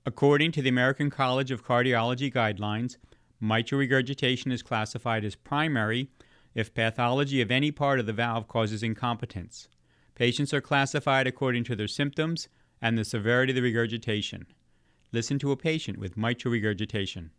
According to the American College of Cardiology guidelines, mitral regurgitation is classified as primary if pathology of any part of the valve causes incompetence. Patients are classified according to their symptoms and the severity of the regurgitation. Listen to a patient with mitral regurgitation.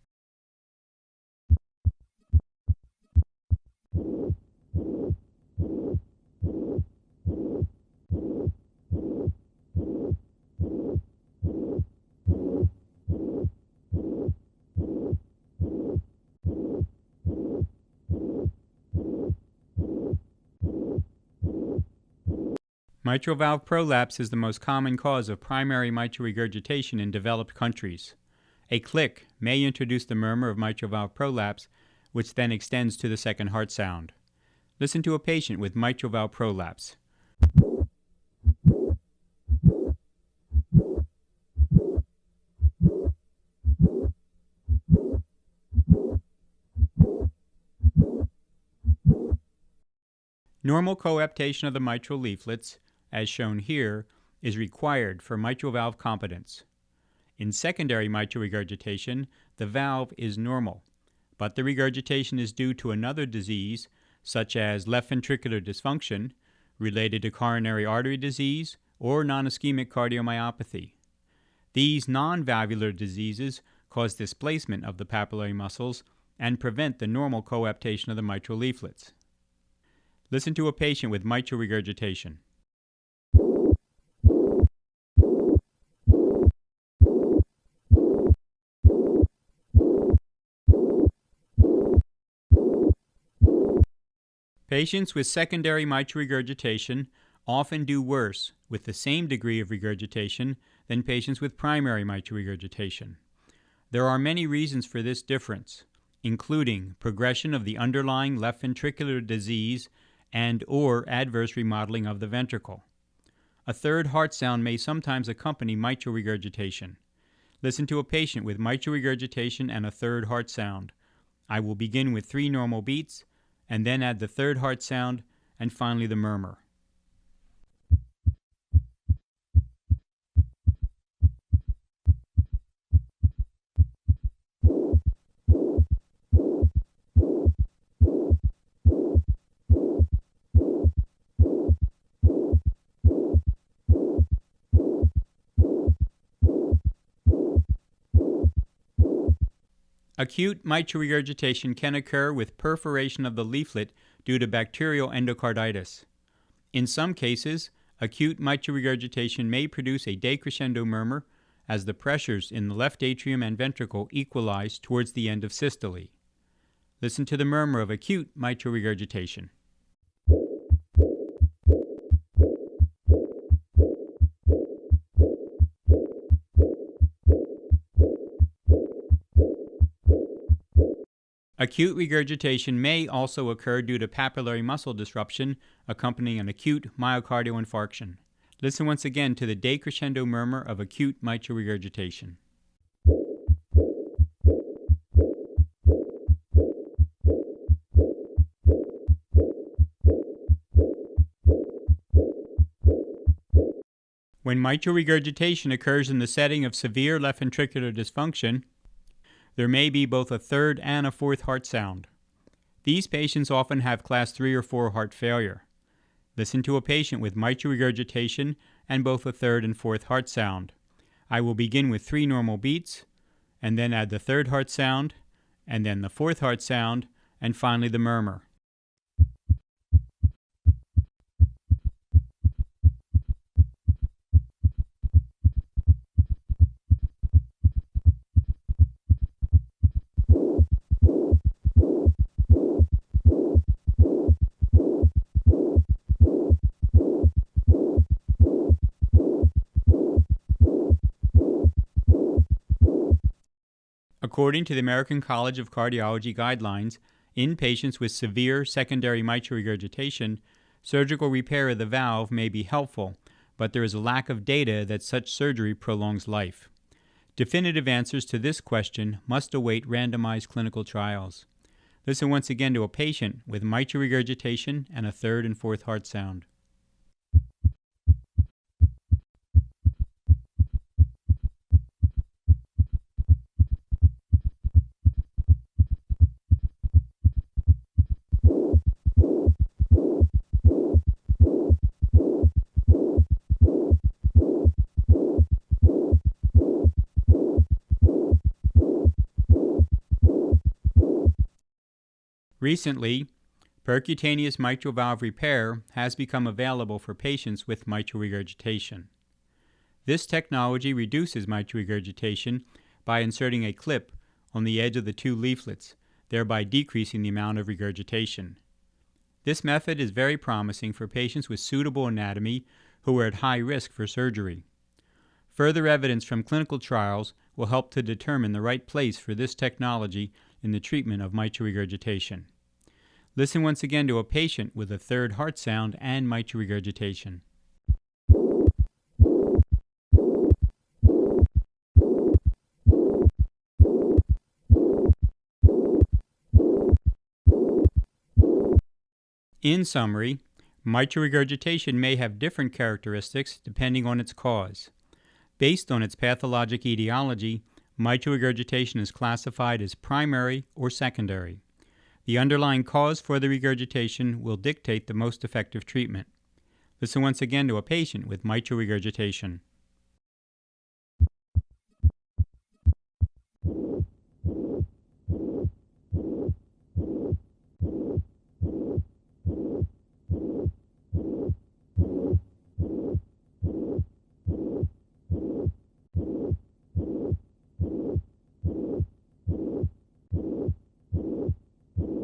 Mitral valve prolapse is the most common cause of primary mitral regurgitation in developed countries. A click may introduce the murmur of mitral valve prolapse, which then extends to the second heart sound. Listen to a patient with mitral valve prolapse. Normal coaptation of the mitral leaflets, as shown here, is required for mitral valve competence. In secondary mitral regurgitation, the valve is normal, but the regurgitation is due to another disease, such as left ventricular dysfunction, related to coronary artery disease, or non-ischemic cardiomyopathy. These non-valvular diseases cause displacement of the papillary muscles and prevent the normal coaptation of the mitral leaflets. Listen to a patient with mitral regurgitation. Patients with secondary mitral regurgitation often do worse with the same degree of regurgitation than patients with primary mitral regurgitation. There are many reasons for this difference, including progression of the underlying left ventricular disease and/or adverse remodeling of the ventricle. A third heart sound may sometimes accompany mitral regurgitation. Listen to a patient with mitral regurgitation and a third heart sound. I will begin with 3 normal beats, and then add the third heart sound, and finally the murmur. Acute mitral regurgitation can occur with perforation of the leaflet due to bacterial endocarditis. In some cases, acute mitral regurgitation may produce a decrescendo murmur as the pressures in the left atrium and ventricle equalize towards the end of systole. Listen to the murmur of acute mitral regurgitation. Acute regurgitation may also occur due to papillary muscle disruption accompanying an acute myocardial infarction. Listen once again to the decrescendo murmur of acute mitral regurgitation. When mitral regurgitation occurs in the setting of severe left ventricular dysfunction, there may be both a third and a fourth heart sound. These patients often have class 3 or 4 heart failure. Listen to a patient with mitral regurgitation and both a third and fourth heart sound. I will begin with 3 normal beats, and then add the third heart sound, and then the fourth heart sound, and finally the murmur. According to the American College of Cardiology guidelines, in patients with severe secondary mitral regurgitation, surgical repair of the valve may be helpful, but there is a lack of data that such surgery prolongs life. Definitive answers to this question must await randomized clinical trials. Listen once again to a patient with mitral regurgitation and a third and fourth heart sound. Recently, percutaneous mitral valve repair has become available for patients with mitral regurgitation. This technology reduces mitral regurgitation by inserting a clip on the edge of the two leaflets, thereby decreasing the amount of regurgitation. This method is very promising for patients with suitable anatomy who are at high risk for surgery. Further evidence from clinical trials will help to determine the right place for this technology in the treatment of mitral regurgitation. Listen once again to a patient with a third heart sound and mitral regurgitation. In summary, mitral regurgitation may have different characteristics depending on its cause. Based on its pathologic etiology, mitral regurgitation is classified as primary or secondary. The underlying cause for the regurgitation will dictate the most effective treatment. Listen once again to a patient with mitral regurgitation.